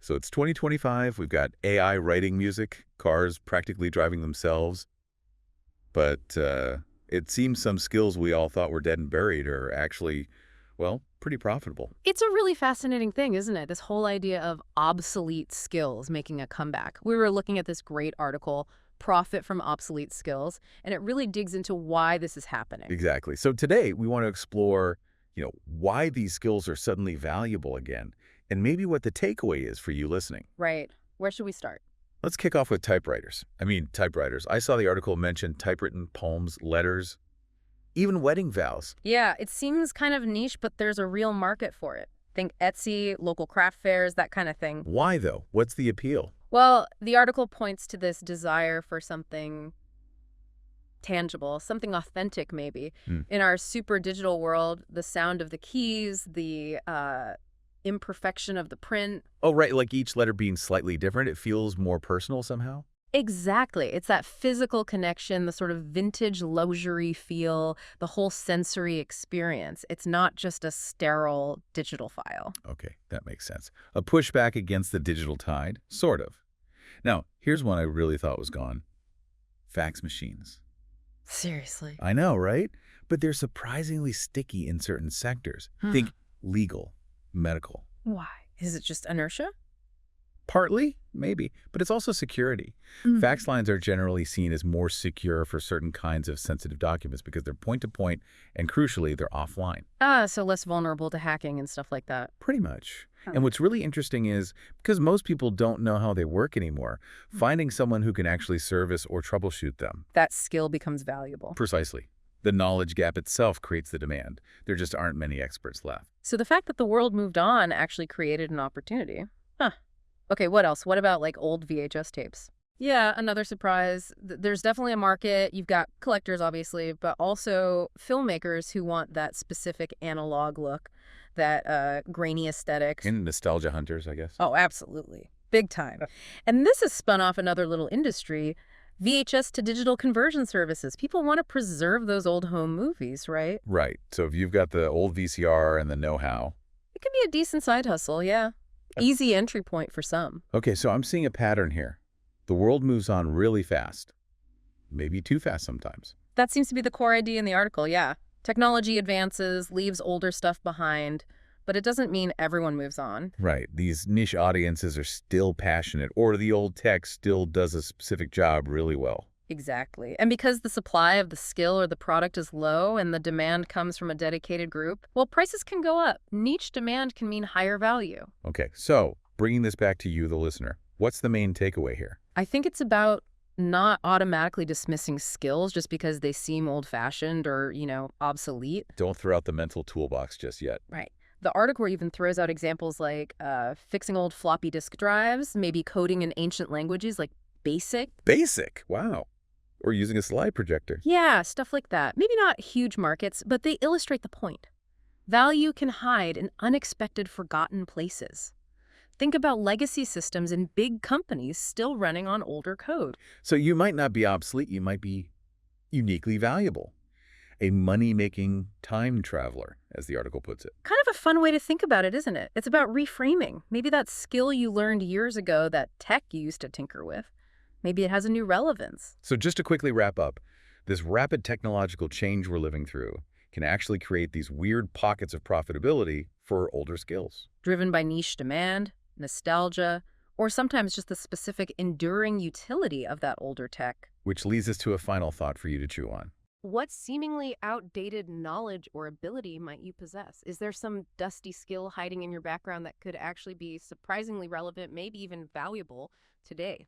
So it's 2025. We've got AI writing music, cars practically driving themselves. But it seems some skills we all thought were dead and buried are actually, well, pretty profitable. It's a really fascinating thing, isn't it? This whole idea of obsolete skills making a comeback. We were looking at this great article, Profit from Obsolete Skills, and it really digs into why this is happening. Exactly. So today we want to explore, why these skills are suddenly valuable again, and maybe what the takeaway is for you listening. Right. Where should we start? Let's kick off with typewriters. Typewriters. I saw the article mention typewritten poems, letters, even wedding vows. Yeah, it seems kind of niche, but there's a real market for it. Think Etsy, local craft fairs, that kind of thing. Why, though? What's the appeal? Well, the article points to this desire for something tangible, something authentic maybe. In our super digital world, the sound of the keys, the imperfection of the print. Oh, right, like each letter being slightly different, it feels more personal somehow? Exactly. It's that physical connection, the sort of vintage luxury feel, the whole sensory experience. It's not just a sterile digital file. Okay, that makes sense. A pushback against the digital tide? Sort of. Now, here's one I really thought was gone. Fax machines. Seriously. I know, right? But they're surprisingly sticky in certain sectors. Think legal, medical. Why? Is it just inertia? Partly, maybe, but it's also security. Fax lines are generally seen as more secure for certain kinds of sensitive documents because they're point-to-point and, crucially, they're offline. So less vulnerable to hacking and stuff like that. Pretty much. And what's really interesting is, because most people don't know how they work anymore, finding someone who can actually service or troubleshoot them. That skill becomes valuable. Precisely. The knowledge gap itself creates the demand. There just aren't many experts left. So the fact that the world moved on actually created an opportunity. Okay, what else? What about like old VHS tapes? Yeah, another surprise. There's definitely a market. You've got collectors, obviously, but also filmmakers who want that specific analog look, that grainy aesthetic. And nostalgia hunters, I guess. Oh, absolutely. Big time. And this has spun off another little industry, VHS to digital conversion services. People want to preserve those old home movies, right? Right. So if you've got the old VCR and the know-how. It can be a decent side hustle, yeah. Easy entry point for some. Okay, so I'm seeing a pattern here. The world moves on really fast. Maybe too fast sometimes. That seems to be the core idea in the article, yeah. Technology advances, leaves older stuff behind, but it doesn't mean everyone moves on. Right. These niche audiences are still passionate, or the old tech still does a specific job really well. Exactly. And because the supply of the skill or the product is low and the demand comes from a dedicated group, well, prices can go up. Niche demand can mean higher value. Okay, so bringing this back to you, the listener, what's the main takeaway here? I think it's about not automatically dismissing skills just because they seem old-fashioned or, obsolete. Don't throw out the mental toolbox just yet. Right. The article even throws out examples like fixing old floppy disk drives, maybe coding in ancient languages like BASIC. Basic? Wow. Or using a slide projector. Yeah, stuff like that. Maybe not huge markets, but they illustrate the point. Value can hide in unexpected, forgotten places. Think about legacy systems in big companies still running on older code. So you might not be obsolete, you might be uniquely valuable. A money-making time traveler, as the article puts it. Kind of a fun way to think about it, isn't it? It's about reframing. Maybe that skill you learned years ago that tech used to tinker with, maybe it has a new relevance. So just to quickly wrap up, this rapid technological change we're living through can actually create these weird pockets of profitability for older skills. Driven by niche demand, nostalgia, or sometimes just the specific enduring utility of that older tech. Which leads us to a final thought for you to chew on. What seemingly outdated knowledge or ability might you possess? Is there some dusty skill hiding in your background that could actually be surprisingly relevant, maybe even valuable today?